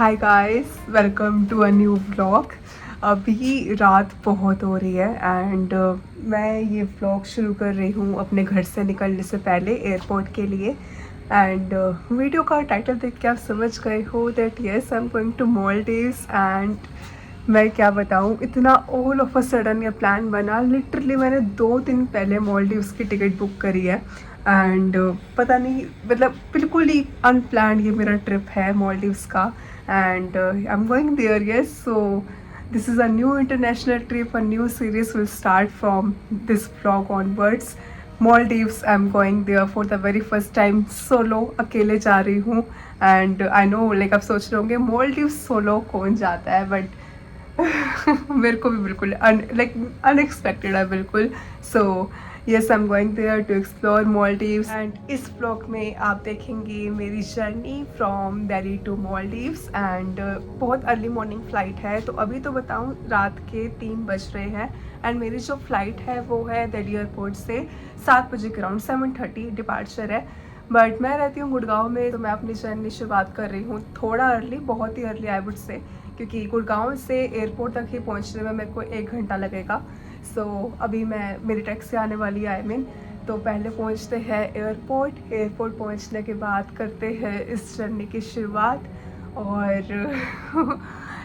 Hi guys, welcome to a new vlog. अभी रात बहुत हो रही है एंड मैं ये व्लॉग शुरू कर रही हूँ अपने घर से निकलने से पहले एयरपोर्ट के लिए। एंड वीडियो का टाइटल देख के आप समझ गए हो that yes I am going to Maldives. And मैं क्या बताऊँ, इतना ऑल ऑफ अ सडन ये प्लान बना। लिटरली मैंने 2 दिन पहले मालदीव्स की टिकट बुक करी है एंड पता नहीं, मतलब बिल्कुल ही अनप्लान्ड ये मेरा ट्रिप है मालदीव्स का। And I am going there, yes. So this is a new international trip, a new series will start from this vlog onwards. Maldives I am going there for the very first time solo, अकेले जा रही हूँ। And I know, like आप सोच रहे होंगे Maldives solo कौन जाता है, बट मेरे को भी बिल्कुल अनएक्सपेक्टेड है बिल्कुल। So yes, I am going there to explore Maldives. And इस ब्लॉग में आप देखेंगे मेरी journey from Delhi to Maldives. And बहुत अर्ली मॉर्निंग फ़्लाइट है, तो अभी तो बताऊं रात के 3 बज रहे हैं। एंड मेरी जो फ़्लाइट है वो है दिल्ली एयरपोर्ट से 7 बजे के अराउंड 7:30 डिपार्चर है। बट मैं रहती हूँ गुड़गांव में, तो मैं अपनी जर्नी शुरुआत कर रही हूँ थोड़ा अर्ली, बहुत ही अर्ली आई वुड से, क्योंकि गुड़गांव से एयरपोर्ट तक ही पहुंचने में मेरे को 1 घंटा लगेगा। सो अभी मेरी टैक्सी आने वाली है, आई मीन। तो पहले पहुंचते हैं एयरपोर्ट। एयरपोर्ट पहुंचने के बाद करते हैं इस जर्नी की शुरुआत। और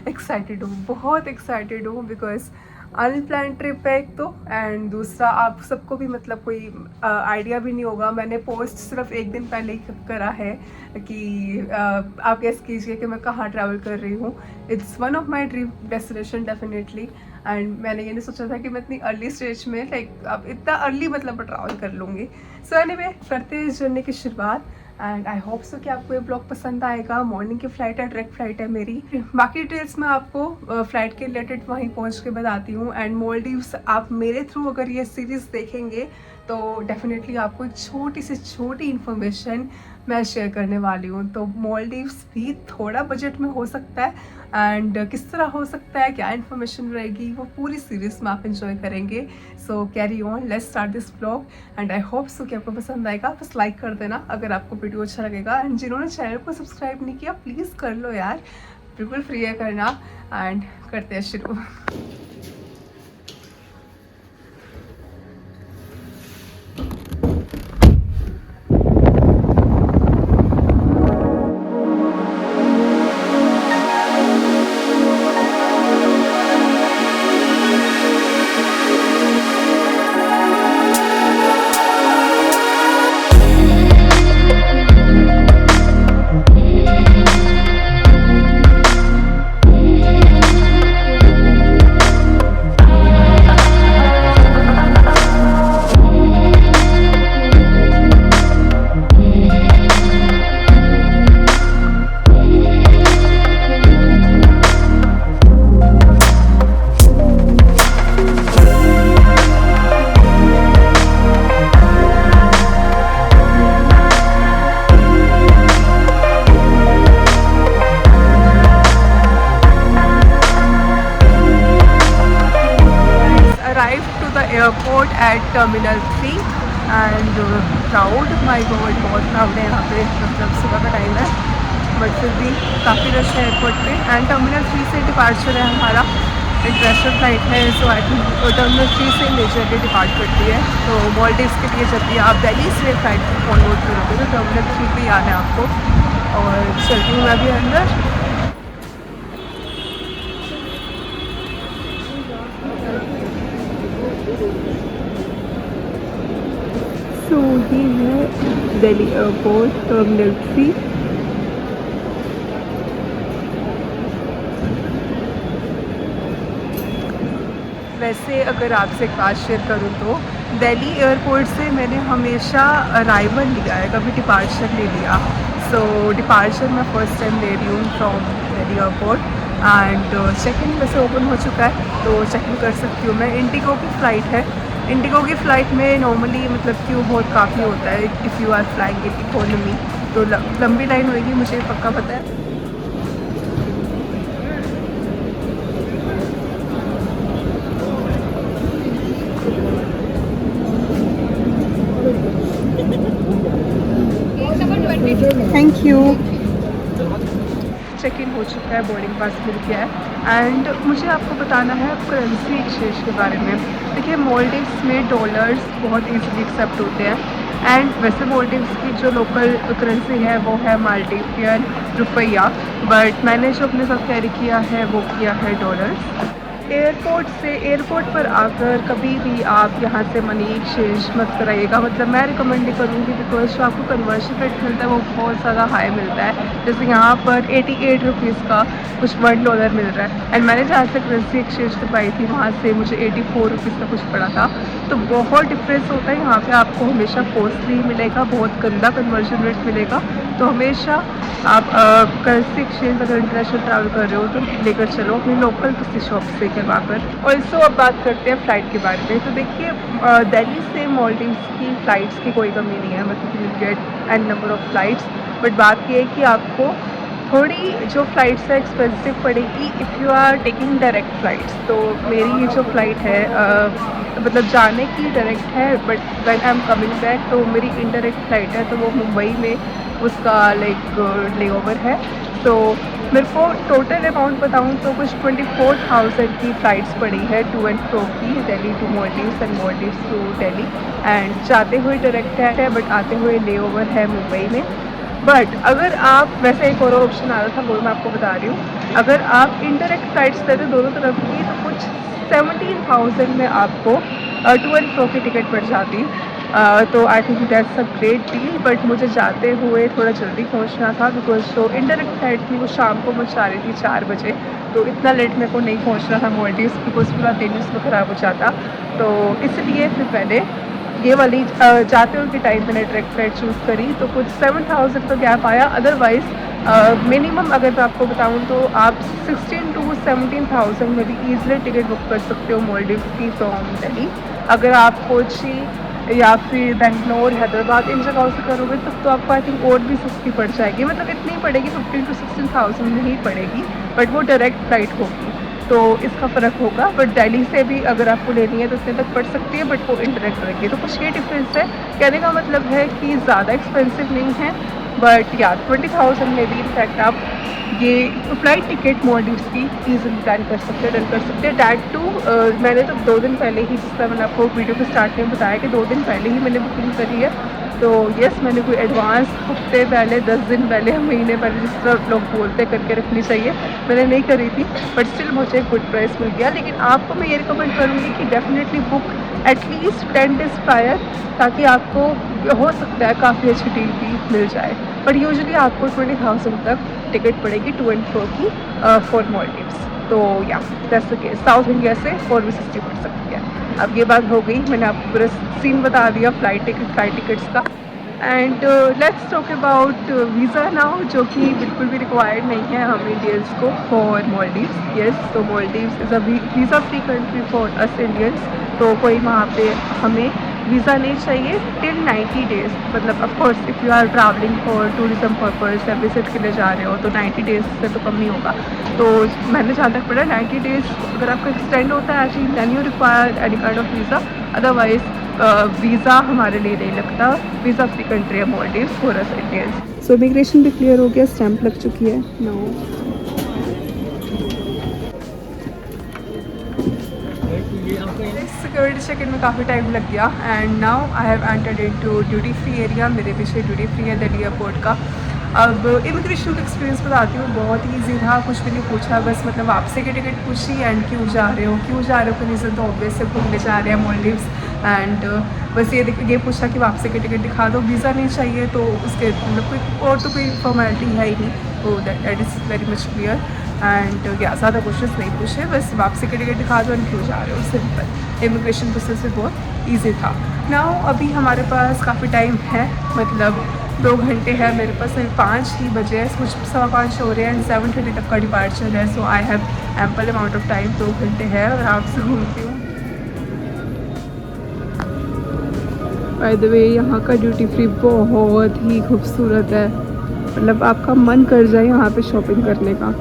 एक्साइटेड हूँ, बहुत एक्साइटेड हूँ, बिकॉज अनप्लान ट्रिप है एक तो, एंड दूसरा आप सबको भी मतलब कोई आइडिया भी नहीं होगा। मैंने पोस्ट सिर्फ 1 दिन पहले ही करा है कि आप गेस कीजिए कि मैं कहाँ ट्रैवल कर रही हूँ। It's one of my dream destination definitely. And मैंने ये नहीं सोचा था कि मैं इतनी अर्ली स्टेज में, लाइक अब इतना अर्ली मतलब ट्रैवल कर लूँगी। सो एनीवे, करते हैं इस जर्नी की शुरुआत। एंड आई होप सो कि आपको ये ब्लॉग पसंद आएगा। मॉर्निंग की फ़्लाइट है, डायरेक्ट फ़्लाइट है मेरी। बाकी डिटेल्स मैं आपको फ़्लाइट के रिलेटेड वहीं पहुंच के बताती हूँ। एंड मालदीव्स आप मेरे थ्रू अगर ये सीरीज़ देखेंगे तो डेफिनेटली आपको एक छोटी से छोटी इन्फॉर्मेशन मैं शेयर करने वाली हूँ। तो मालदीव्स भी थोड़ा बजट में हो सकता है, एंड किस तरह हो सकता है, क्या इन्फॉर्मेशन रहेगी, वो पूरी सीरीज़ में आप इंजॉय करेंगे। So carry on, let's start this vlog. And I hope so कि आपको पसंद आएगा। बस लाइक कर देना अगर आपको वीडियो अच्छा लगेगा। एंड जिन्होंने चैनल को सब्सक्राइब नहीं किया प्लीज़ कर लो यार, बिल्कुल फ्री है करना। एंड करते हैं शुरू। Arrived to the airport at Terminal 3 and crowd, my god, बहुत क्राउड है यहाँ पे। मतलब सुबह का टाइम है बट फिर भी काफ़ी रश है एयरपोर्ट पे। एंड टर्मिनल 3 से डिपार्चर है हमारा, इंटरनेशनल फ्लाइट है। सो आई थिंक टर्मिनल 3 से मेजरली डिपार्ट करती है। तो मालदीव्स के लिए जब भी आप दिल्ली से फ्लाइट ऑन बोर्ड करोगे तो टर्मिनल 3 पे आना है आपको। और चलती हूँ मैं अभी अंदर। सो ये है दिल्ली एयरपोर्ट टर्मिनल 3। वैसे अगर आपसे एक बात शेयर करूँ तो दिल्ली एयरपोर्ट से मैंने हमेशा अराइवल लिया है, कभी डिपार्चर नहीं लिया। सो डिपार्चर मैं फ़र्स्ट टाइम ले रही हूँ from Delhi airport. And check in वैसे ओपन हो चुका है, तो चेक इन कर सकती हूँ मैं। इंडिगो की फ़्लाइट है। इंडिगो की फ़्लाइट में नॉर्मली मतलब क्यू बहुत काफ़ी होता है if you are flying in economy. तो लंबी लाइन होगी, मुझे पक्का पता है। Thank you. चेक इन हो चुका है, बोर्डिंग पास मिल गया है। एंड मुझे आपको बताना है करेंसी एक्सचेंज के बारे में। देखिए मालदीव्स में डॉलर्स बहुत ईजीली एक्सेप्ट होते हैं एंड वैसे मालदीव्स की जो लोकल करेंसी है वो है मालदीवियन रुपया, बट मैंने जो अपने साथ कैरी किया है वो किया है डॉलर्स। एयरपोर्ट पर आकर कभी भी आप यहाँ से मनी एक्सचेंज मत कराइएगा, मतलब मैं रिकमेंड नहीं करूँगी, बिकॉज जो आपको कन्वर्शन रेट मिलता है वो बहुत ज़्यादा हाई मिलता है। जैसे यहाँ पर 88 रुपीज़ का कुछ $1 मिल रहा है एंड मैंने जहाँ से करेंसी एक्सचेंज करवाई थी वहाँ से मुझे 84 रुपीज़ का कुछ पड़ा था। तो बहुत डिफरेंस होता है। यहाँ पे आपको हमेशा कॉस्टली मिलेगा, बहुत गंदा कन्वर्शन रेट मिलेगा। तो हमेशा आप करेंसी एक्सचेंज अगर इंटरनेशनल ट्रैवल कर रहे हो तो लेकर चलो अपनी लोकल किसी शॉप से करवा कर। ऑल्सो अब बात करते हैं फ़्लाइट के बारे में। तो देखिए दिल्ली से मालदीव्स की फ़्लाइट्स की कोई कमी नहीं है, मतलब you get an number of flights. But बात ये है कि आपको थोड़ी जो फ़्लाइट्स है एक्सपेंसिव पड़ेगी if you are taking direct flights. तो मेरी ये जो फ़्लाइट है मतलब जाने की डायरेक्ट है, but when I am coming back तो मेरी इनडायरेक्ट फ़्लाइट है, तो वो मुंबई में उसका लाइक लेओवर है। तो मेरे को टोटल अमाउंट बताऊँ तो कुछ 24,000 की फ़्लाइट्स पड़ी है टू एंड फ्रो की, Delhi to Maldives and Maldives to Delhi. And जाते हुए डायरेक्ट है बट आते हुए लेओवर है मुंबई में। बट अगर आप वैसे एक और ऑप्शन आ रहा था वो मैं आपको बता रही हूँ, अगर आप इनडायरेक्ट फ़्लाइट्स लेते दोनों तरफ की तो कुछ 17,000 में आपको टू एंड फ्रो की टिकट पड़ जाती। तो I think that's a great deal. But मुझे जाते हुए थोड़ा जल्दी पहुंचना था बिकॉज जो इनडायरेक्ट फ्लाइट थी वो शाम को पहुंचा रही थी 4 बजे, तो इतना लेट मेरे को नहीं पहुंचना था मालदीव्स बिकॉज पूरा दिन उसमें ख़राब हो जाता। तो इसलिए फिर पहले ये वाली जाते हुए के टाइम मैंने डायरेक्ट फ्लाइट चूज़ करी, तो कुछ 7,000 का गैप आया। अदरवाइज़ मिनिमम अगर मैं आपको बताऊँ तो आप 16 to 17,000 में भी ईजिली टिकट बुक कर सकते हो मालदीव्स की फ्रॉम दिल्ली। अगर आप कोची या फिर बेंगलोर, हैदराबाद इन जगहों से करोगे तब तो आपको आई थिंक और भी सस्ती पड़ जाएगी, मतलब इतनी पड़ेगी 15 to 16,000 में ही पड़ेगी, बट वो डायरेक्ट फ़्लाइट होगी तो इसका फ़र्क होगा। बट दिल्ली से भी अगर आपको लेनी है तो उतने तक पड़ सकती है, बट वो इंटरेक्ट रहेगी। तो कुछ ये डिफरेंस है। कहने का मतलब है कि ज़्यादा एक्सपेंसिव नहीं है, बट या 20,000 में भी इनफैक्ट आप ये फ़्लाइट टिकट मालदीव्स की ईजिली प्लान कर सकते हैं, डन कर सकते हैं। डैट टू मैंने तो 2 दिन पहले ही, जिस तरह मैंने आपको वीडियो के स्टार्ट में बताया कि 2 दिन पहले ही मैंने बुकिंग करी है। तो यस, मैंने कोई एडवांस हफ्ते पहले, 10 दिन पहले, महीने पहले जिस तरह लोग बोलते करके रखनी चाहिए, मैंने नहीं करी थी, बट स्टिल मुझे गुड प्राइस मिल गया। लेकिन आपको मैं ये रिकमेंड करूँगी कि definitely book at least 10 days prior, ताकि आपको हो सकता है काफ़ी अच्छी डील भी मिल जाए। बट यूजुअली आपको 20,000 तक टिकट पड़ेगी टू एंड फ्रो की फॉर मालदीव्स। तो या that's the case. South India से और भी सस्ती पड़ सकती है। अब ये बात हो गई, मैंने आपको पूरा सीन बता दिया फ्लाइट टिकट्स का। And let's talk about visa now, जो कि बिल्कुल भी रिक्वायर्ड नहीं है हम इंडियंस को फॉर मालदीव्स। येस, तो Maldives is a visa free country for us Indians. तो कोई वहाँ पे हमें वीज़ा नहीं चाहिए टिल 90 डेज़। मतलब of course if you are travelling for tourism purpose या विजिट के लिए जा रहे हो तो 90 डेज़ से तो कम ही होगा। तो मैंने जहाँ तक पढ़ा 90 डेज़ अगर आपका एक्सटेंड होता है actually than you require any kind of visa. Otherwise visa हमारे लिए नहीं लगता। वीज़ा फ्री कंट्री है Maldives for us Indians. So immigration भी क्लियर हो गया, स्टैंप लग चुकी है। नो सिक्योरिटी चेक इन में काफ़ी टाइम लग गया and now I have entered into duty free area. मेरे पीछे ड्यूटी फ्री है दिल्ली एयरपोर्ट का। अब इमिग्रेशन का एक्सपीरियंस बताती हूँ, बहुत ही ईजी था, कुछ भी नहीं पूछा, बस मतलब वापसी की टिकट पूछी एंड क्यों जा रहे हो का रीज़न तो ऑब्वियस से घूमने जा रहे हैं मालदीव्स। एंड बस ये पूछा कि वापसी की टिकट दिखा दो, वीज़ा नहीं चाहिए, तो उसके मतलब कोई और तो कोई फॉर्मेलिटी है ही नहीं। तो that is very much clear. And या ज़्यादा क्वेश्चन नहीं पूछे, बस वापसी की टिकट दिखा दो एंड क्यों जा रहे हो, सिंपल। इमिग्रेशन प्रोसेस भी बहुत ईजी था। नाउ अभी हमारे पास काफ़ी टाइम है, मतलब 2 घंटे है मेरे पास, सिर्फ 5 ही बजे है, कुछ 5:15 हो रहे हैं एंड 7:30 तक का डिपार्चर है। So I have ample amount of time, 2 घंटे है और आपसे घूमती हूँ। बाय द वे यहाँ का ड्यूटी फ्री बहुत ही खूबसूरत है, मतलब आपका मन कर जाए यहाँ पे शॉपिंग करने का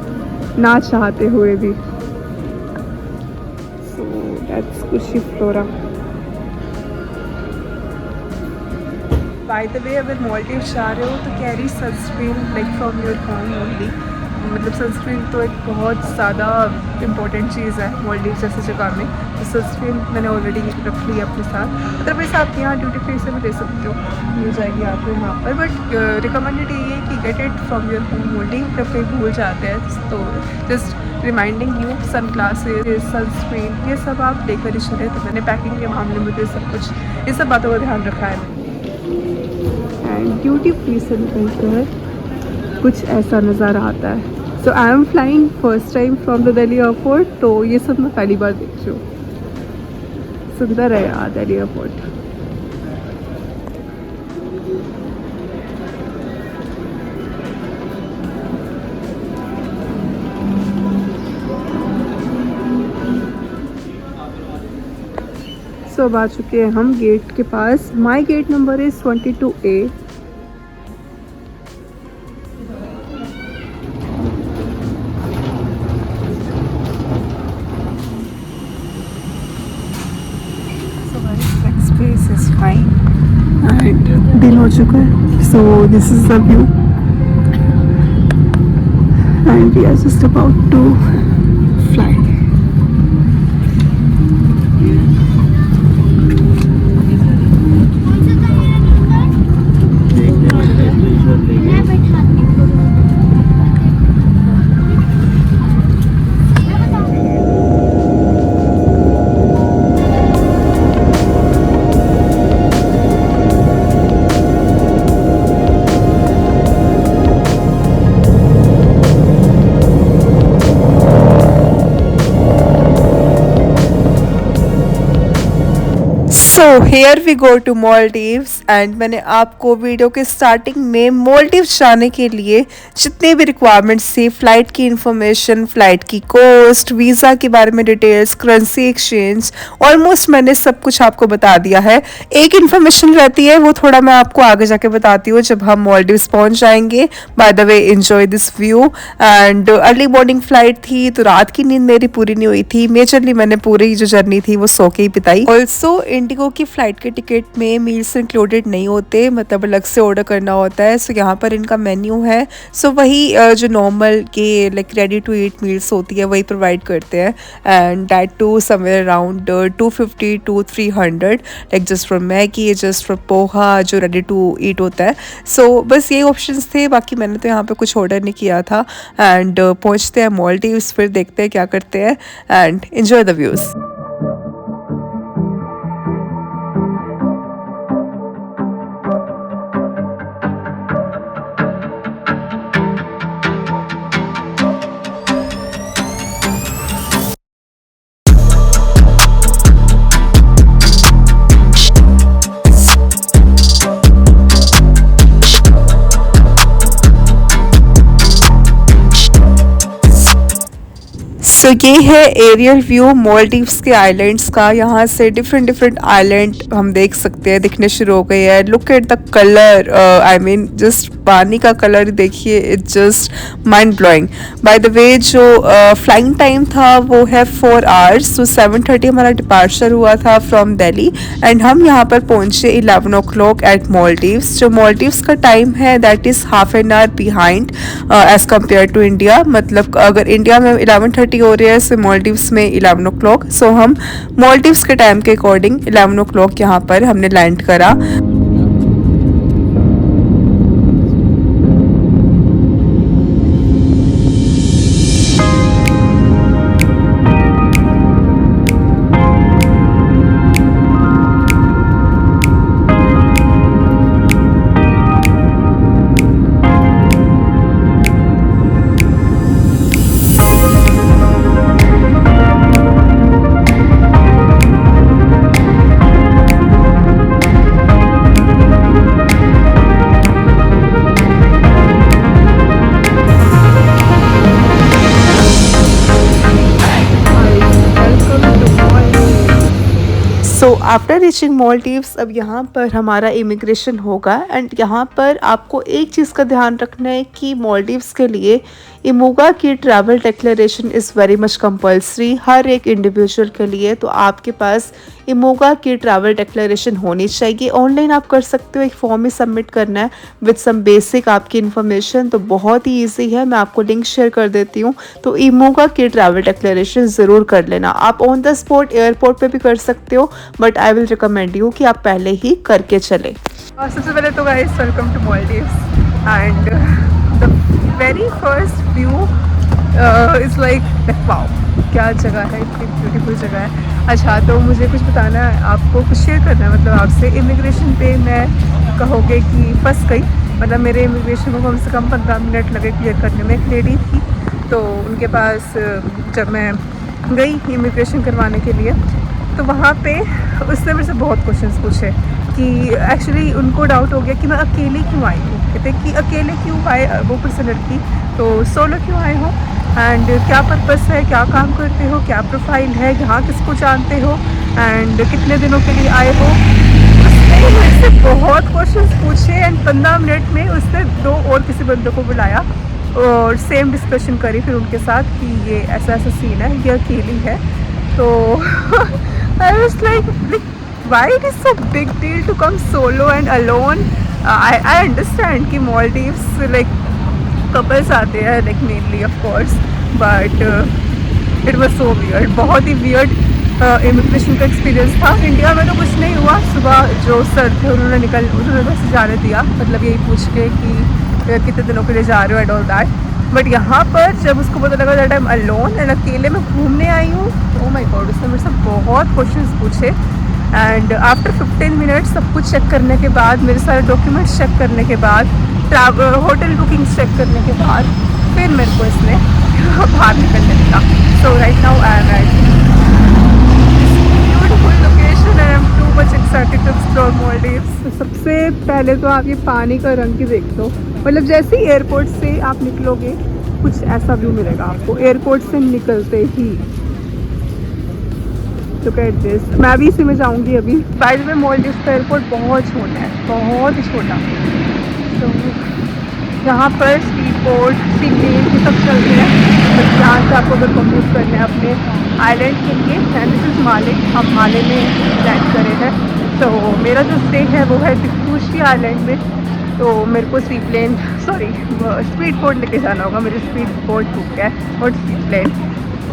ना चाहते हुए भी। सो दैट्स कुशी फ्लोरा। बाय द वे अगर मालदीव्स जा रहे हो तो carry sunscreen like from your home only, मतलब सनस्क्रीन तो एक बहुत ज़्यादा इम्पोर्टेंट चीज़ है मालदीव जैसी जगह में। तो सनस्क्रीन मैंने ऑलरेडी रख ली है अपने साथ। अदरवाइज़ आप यहाँ ड्यूटी फ्री से भी ले सकते हो, मिल जाएगी आपको यहाँ पर। बट रिकमेंडेड ये है कि get it from your home Maldives. जब कहीं भूल जाते हैं तो just reminding you, sunglasses, sunscreen, ये सब आप लेकर ही चले। तो मैंने पैकिंग के मामले में तो सब कुछ, ये सब बातों का ध्यान रखा है मैंने। एंड ड्यूटी फ्री से निकल कर कुछ ऐसा नज़ारा आता है। So I am flying first time from the Delhi airport, तो ये सब मैं पहली बार देख रही हूँ। सुंदर है यार दिल्ली एयरपोर्ट। अब आ चुके हैं हम गेट के पास। My gate number is 22A। Space is fine and दिन हो चुका है, so this is the view and we are just about to fly. So here we go to Maldives and मैंने आपको वीडियो के स्टार्टिंग में मालदीव्स जाने के लिए जितने भी रिक्वायरमेंट्स थी, फ़्लाइट की इंफॉर्मेशन, फ़्लाइट की कॉस्ट, वीज़ा के बारे में डिटेल्स, करेंसी एक्सचेंज, ऑलमोस्ट मैंने सब कुछ आपको बता दिया है। एक इन्फॉर्मेशन रहती है, वो थोड़ा मैं आपको आगे जाके बताती हूँ जब हम मालदीव्स पहुँच जाएंगे। By the way enjoy this view. And early morning flight थी, तो रात की नींद मेरी पूरी नहीं हुई थी। मेजरली मैंने पूरी जो जर्नी थी वो सो के ही बिताई। ऑल्सो इंडिगो की फ़्लाइट के टिकट में मील्स इंक्लूडेड नहीं होते, मतलब अलग से ऑर्डर करना होता है। सो यहाँ पर इनका मेन्यू है। सो वही जो नॉर्मल के like ready to eat meals होती है वही प्रोवाइड करते हैं। And that too somewhere around 250 to 300, like just for Maggi, just for poha जो रेडी टू ईट होता है। सो बस यही ऑप्शंस थे, बाकी मैंने तो यहाँ पे कुछ ऑर्डर नहीं किया था। एंड पहुँचते हैं मालदीव्स, फिर देखते हैं क्या करते हैं एंड एंजॉय द व्यूज़। सो ये है एरियल व्यू मालदीव्स के आइलैंड्स का। यहाँ से डिफरेंट आइलैंड हम देख सकते हैं, दिखने शुरू हो गए हैं। Look at the colour, I mean just पानी का कलर देखिए, it's just mind blowing. By the way जो फ्लाइंग टाइम था वो है 4 आवर्स। तो 7:30 हमारा डिपार्चर हुआ था फ्रॉम दिल्ली एंड हम यहाँ पर पहुँचे 11 o'clock एट मालदीव्स। जो मालदीव्स का टाइम है that is half an hour behind as compare to India. मतलब अगर इंडिया में 11:30 हो रही है, सो मालदीव्स में 11 o'clock। सो हम मालदीव्स के टाइम के अकॉर्डिंग 11 o'clock यहाँ पर हमने लैंड करा। सो आफ्टर रीचिंग मालदीव्स अब यहाँ पर हमारा इमिग्रेशन होगा एंड यहाँ पर आपको एक चीज़ का ध्यान रखना है कि मालदीव्स के लिए इमोगा की travel declaration is very much compulsory हर एक इंडिविजुअल के लिए। तो आपके पास इमोगा की ट्रैवल डिक्लेरेशन होनी चाहिए। ऑनलाइन आप कर सकते हो, एक फॉर्म ही सबमिट करना है विद सम बेसिक आपकी इन्फॉर्मेशन। तो बहुत ही ईजी है, मैं आपको लिंक शेयर कर देती हूँ। तो इमोगा की ट्रैवल डिक्लेरेशन ज़रूर कर लेना। आप ऑन द स्पॉट एयरपोर्ट पे भी कर सकते हो, but I will recommend you कि आप पहले ही करके चले। सबसे पहले तो guys welcome to Maldives and the very first view is like wow, क्या जगह है, इतनी ब्यूटीफुल जगह है। अच्छा, तो मुझे कुछ बताना है आपको, कुछ शेयर करना है मतलब आपसे। इमिग्रेशन पे मैं कहोगे कि फंस गई, मतलब मेरे इमिग्रेशन को कम से कम 15 मिनट लगे क्लियर करने में। एक लेडी थी, तो उनके पास जब मैं गई इमिग्रेशन करवाने के लिए, तो वहाँ पे उसने मेरे से बहुत क्वेश्चंस पूछे कि एक्चुअली उनको डाउट हो गया कि मैं अकेले क्यों आई हूँ। कहते कि अकेले क्यों आए, वो पर्सन लड़की, तो सोलो क्यों आए हो एंड क्या पर्पस है, क्या काम करते हो, क्या प्रोफाइल है, यहाँ किसको जानते हो एंड कितने दिनों के लिए आए हो। उसने मेरे से बहुत क्वेश्चंस पूछे एंड 15 मिनट में उसने 2 और किसी बंदों को बुलाया और सेम डिस्कशन करी फिर उनके साथ कि ये ऐसा ऐसा सीन है, ये अकेली है। तो I was like why it is so big deal to come solo and alone. I understand कि Maldives like couples आते हैं like mainly of course, but it was so weird, बहुत ही weird इमिग्रेशन का एक्सपीरियंस था। India में तो कुछ नहीं हुआ, सुबह जो सर थे उन्होंने बस जाने दिया, मतलब यही पूछ के कि कितने दिनों के लिए जा रहे हो एंड ऑल दैट। बट यहाँ पर जब उसको पता लगा that I am alone and अकेले में घूमने आई हूँ, ओ माय गॉड, उसने मेरे से बहुत क्वेश्चंस पूछे एंड आफ्टर 15 मिनट्स सब कुछ चेक करने के बाद, मेरे सारे डॉक्यूमेंट्स चेक करने के बाद, ट्रैवल होटल बुकिंग्स चेक करने के बाद, फिर मेरे को इसने बाहर निकलने दिया। So right now I am at beautiful location and I am too much excited to explore Maldives. सबसे पहले तो आप ये पानी का रंग ही देख लो, मतलब जैसे ही एयरपोर्ट से आप निकलोगे कुछ ऐसा व्यू मिलेगा आपको एयरपोर्ट से निकलते ही। लुक एट दिस, मैं भी इसी में जाऊंगी अभी। बाय द वे मालदीव्स का एयरपोर्ट बहुत छोटा है, बहुत ही छोटा। तो यहाँ पर स्पीड बोट, सी प्लेन ये सब चल रही है, बट यहाँ से आपको अगर कम्यूट करना है अपने आइलैंड के लिए, एंड दिस इज़ माले, हम माले में लैंड करे हैं। तो मेरा जो स्टे है वो है टिक्टूशी आइलैंड में, तो मेरे को सी प्लेन स्पीड बोट लेके जाना होगा। मेरी स्पीड बोट बुक है और सी प्लेन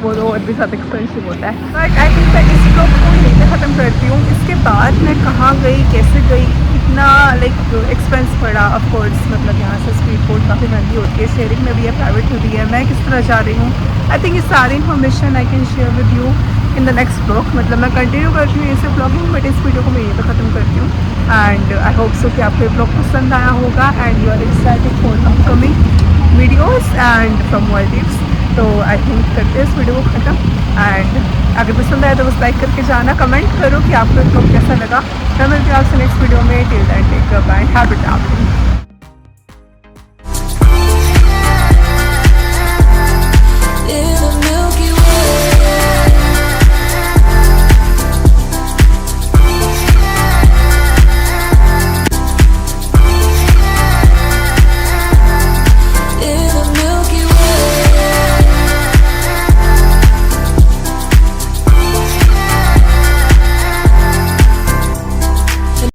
वो तो और भी ज़्यादा एक्सपेंसिव होता है। बट आई थिंक मैं इस ब्लॉग को यहीं पे ख़त्म करती हूँ। इसके बाद मैं कहाँ गई, कैसे गई, कितना लाइक एक्सपेंस पड़ा, ऑफ कोर्स मतलब यहाँ से स्पीड बोट काफ़ी महंगी होती है, शेयरिंग में भी है, प्राइवेट में भी है, मैं किस तरह जा रही हूँ। आई थिंक ये सारी information I can share with you in the next blog. मतलब मैं कंटिन्यू करती हूँ ऐसे ब्लॉगिंग, बट इस वीडियो को मैं यहीं पर ख़त्म करती हूँ। एंड आई होप सो कि आपको ये ब्लॉग पसंद आया होगा and you are excited for upcoming videos and from Maldives. तो आई थिंक करते हैं इस वीडियो को ख़त्म। एंड अगर पसंद आए तो बस लाइक करके जाना, कमेंट करो कि आपको इसको कैसा लगा। मैं मिलती हूँ आपसे नेक्स्ट वीडियो में। Till that take care, bye, happy travelling.